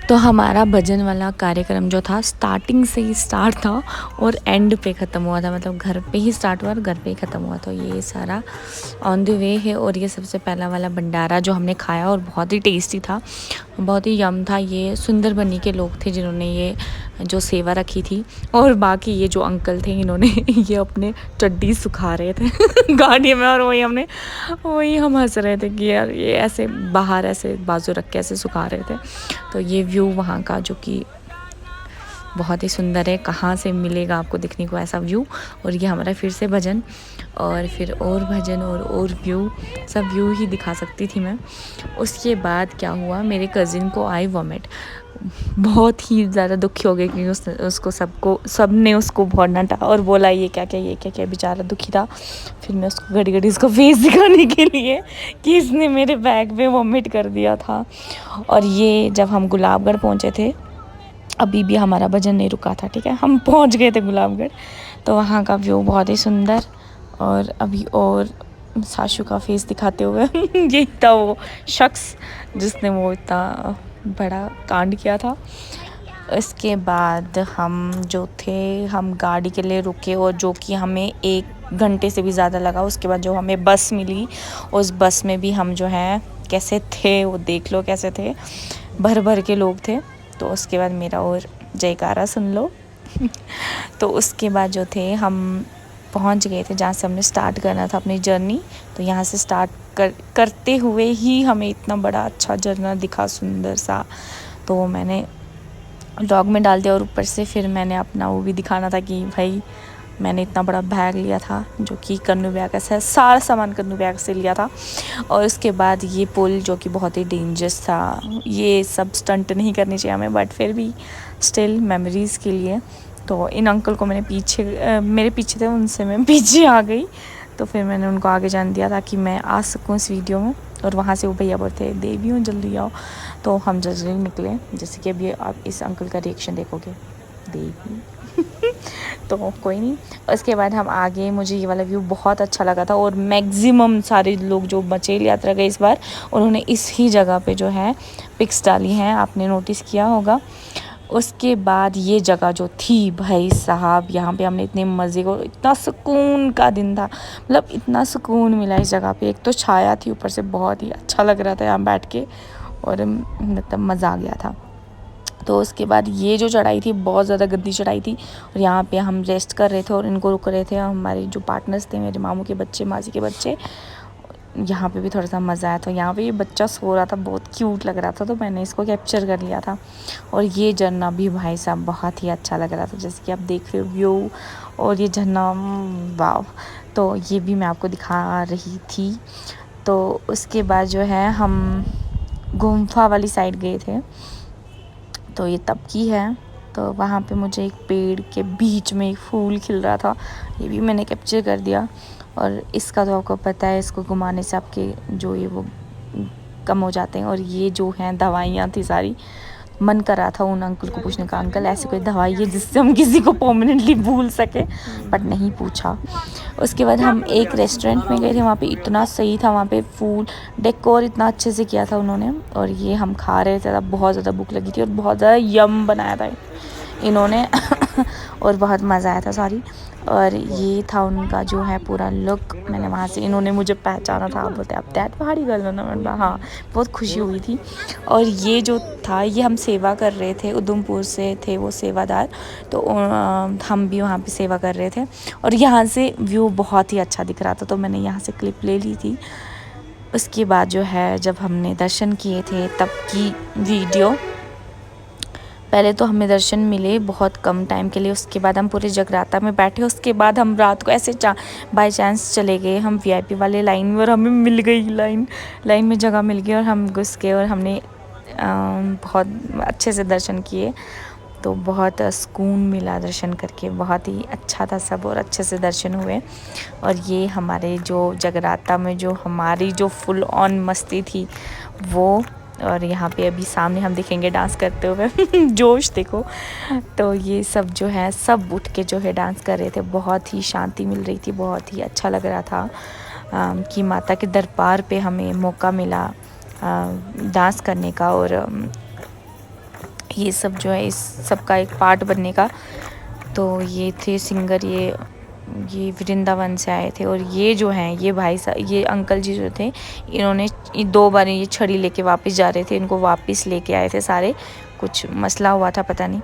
तो हमारा भजन वाला कार्यक्रम जो था स्टार्टिंग से ही स्टार्ट था और एंड पे ख़त्म हुआ था, मतलब घर पे ही स्टार्ट हुआ और घर पे ही ख़त्म हुआ। तो ये सारा ऑन द वे है। और ये सबसे पहला वाला भंडारा जो हमने खाया और बहुत ही टेस्टी था, बहुत ही यम था। ये सुंदर बनी के लोग थे जिन्होंने ये जो सेवा रखी थी। और बाकी ये जो अंकल थे इन्होंने ये अपने चड्डी सुखा रहे थे गाड़ी में, और वही हम हंस रहे थे कि यार ये ऐसे बाहर ऐसे बाजू रख के ऐसे सुखा रहे थे। तो ये व्यू वहाँ का जो कि बहुत ही सुंदर है, कहाँ से मिलेगा आपको दिखने को ऐसा व्यू। और ये हमारा फिर से भजन और फिर और भजन और व्यू, सब व्यू ही दिखा सकती थी मैं। उसके बाद क्या हुआ, मेरे कज़िन को आई वॉमिट। बहुत ही ज़्यादा दुखी हो गए क्योंकि उसको सब ने उसको बहुत डांटा और बोला ये क्या क्या बेचारा दुखी था। फिर मैं उसको घड़ी घड़ी उसका फेस दिखाने के लिए कि इसने मेरे बैग पे वॉमिट कर दिया था। और ये जब हम गुलाबगढ़ पहुँचे थे, अभी भी हमारा भजन नहीं रुका था, ठीक है, हम पहुंच गए थे गुलाबगढ़। तो वहाँ का व्यू बहुत ही सुंदर। और अभी और साशु का फेस दिखाते हुए यही था वो शख्स जिसने वो इतना बड़ा कांड किया था। इसके बाद हम जो थे, हम गाड़ी के लिए रुके और जो कि हमें 1 घंटे से भी ज़्यादा लगा। उसके बाद जो हमें बस मिली, उस बस में भी हम जो है कैसे थे वो देख लो, कैसे थे, भर भर के लोग थे। तो उसके बाद मेरा और जयकारा सुन लो तो उसके बाद जो थे हम पहुंच गए थे जहाँ से हमने स्टार्ट करना था अपनी जर्नी। तो यहाँ से स्टार्ट करते हुए ही हमें इतना बड़ा अच्छा झरना दिखा, सुंदर सा। तो वो मैंने व्लॉग में डाल दिया। और ऊपर से फिर मैंने अपना वो भी दिखाना था कि भाई मैंने इतना बड़ा बैग लिया था जो कि कन्नू बैग से, सारा सामान कन्नू बैग से लिया था। और उसके बाद ये पुल जो कि बहुत ही डेंजरस था, ये सब स्टंट नहीं करनी चाहिए हमें, बट फिर भी स्टिल मेमोरीज़ के लिए। तो इन अंकल को मैंने मेरे पीछे थे, उनसे मैं पीछे आ गई। तो फिर मैंने उनको आगे जान दिया ताकि मैं आ सकूँ इस वीडियो में। और वहाँ से वो भैया बोलते देवी हूँ जल्दी आओ। तो हम जल्दी निकले, जैसे कि अभी आप इस अंकल का रिएक्शन देखोगे, देवी तो कोई नहीं। उसके बाद हम आगे, मुझे ये वाला व्यू बहुत अच्छा लगा था। और मैक्सिमम सारे लोग जो बचेल यात्रा गए इस बार, उन्होंने इस ही जगह पे जो है पिक्स डाली हैं, आपने नोटिस किया होगा। उसके बाद ये जगह जो थी भाई साहब, यहाँ पे हमने इतने मज़े को, इतना सुकून का दिन था, मतलब इतना सुकून मिला इस जगह पे। एक तो छाया थी, ऊपर से बहुत ही अच्छा लग रहा था यहाँ बैठ के, और मतलब मज़ा आ गया था। तो उसके बाद ये जो चढ़ाई थी बहुत ज़्यादा गंदी चढ़ाई थी। और यहाँ पे हम रेस्ट कर रहे थे और इनको रुक रहे थे, हमारे जो पार्टनर्स थे, मेरे मामू के बच्चे, मासी के बच्चे। यहाँ पे भी थोड़ा सा मज़ा आया। तो यहाँ पे ये बच्चा सो रहा था, बहुत क्यूट लग रहा था, तो मैंने इसको कैप्चर कर लिया था। और ये झरना भी भाई साहब बहुत ही अच्छा लग रहा था, जैसे कि आप देख रहे हो व्यू। और ये झरना वाह, तो ये भी मैं आपको दिखा रही थी। तो उसके बाद जो है हम गुम्फा वाली साइड गए थे, तो ये तब की है। तो वहाँ पे मुझे एक पेड़ के बीच में एक फूल खिल रहा था, ये भी मैंने कैप्चर कर दिया। और इसका तो आपको पता है, इसको घुमाने से आपके जो ये वो कम हो जाते हैं। और ये जो हैं दवाइयाँ थी सारी, मन कर रहा था उन अंकल को पूछने का, अंकल ऐसी कोई दवाई है जिससे हम किसी को परमानेंटली भूल सके, बट नहीं पूछा। उसके बाद हम एक रेस्टोरेंट में गए थे, वहाँ पे इतना सही था, वहाँ पे फूड डेकोर इतना अच्छे से किया था उन्होंने। और ये हम खा रहे थे, तब बहुत ज़्यादा भूख लगी थी और बहुत ज़्यादा यम बनाया था इन्होंने और बहुत मज़ा आया था सॉरी। और ये था उनका जो है पूरा लुक। मैंने वहाँ से, इन्होंने मुझे पहचाना था, बोलते आप दैट पहाड़ी गर्ल हो ना, मैंने हाँ, बहुत खुशी हुई थी। और ये जो था, ये हम सेवा कर रहे थे, उधमपुर से थे वो सेवादार, तो हम भी वहाँ पे सेवा कर रहे थे। और यहाँ से व्यू बहुत ही अच्छा दिख रहा था, तो मैंने यहाँ से क्लिप ले ली थी। उसके बाद जो है जब हमने दर्शन किए थे तब की वीडियो। पहले तो हमें दर्शन मिले बहुत कम टाइम के लिए, उसके बाद हम पूरे जगराता में बैठे। उसके बाद हम रात को ऐसे बाय चांस चले गए हम वीआईपी वाले लाइन में, और हमें मिल गई लाइन में जगह मिल गई और हम घुस गए और हमने बहुत अच्छे से दर्शन किए। तो बहुत सुकून मिला दर्शन करके, बहुत ही अच्छा था सब, और अच्छे से दर्शन हुए। और ये हमारे जो जगराता में जो हमारी जो फुल ऑन मस्ती थी वो। और यहाँ पे अभी सामने हम दिखेंगे डांस करते हुए जोश देखो। तो ये सब जो है सब उठ के जो है डांस कर रहे थे, बहुत ही शांति मिल रही थी, बहुत ही अच्छा लग रहा था कि माता के दरबार पे हमें मौका मिला डांस करने का। और ये सब जो है इस सब का एक पार्ट बनने का। तो ये थे सिंगर, ये वृंदावन से आए थे। और ये जो हैं ये भाई साहब, ये अंकल जी जो थे, इन्होंने 2 बार ये छड़ी लेके वापस जा रहे थे, इनको वापस लेके आए थे सारे, कुछ मसला हुआ था पता नहीं।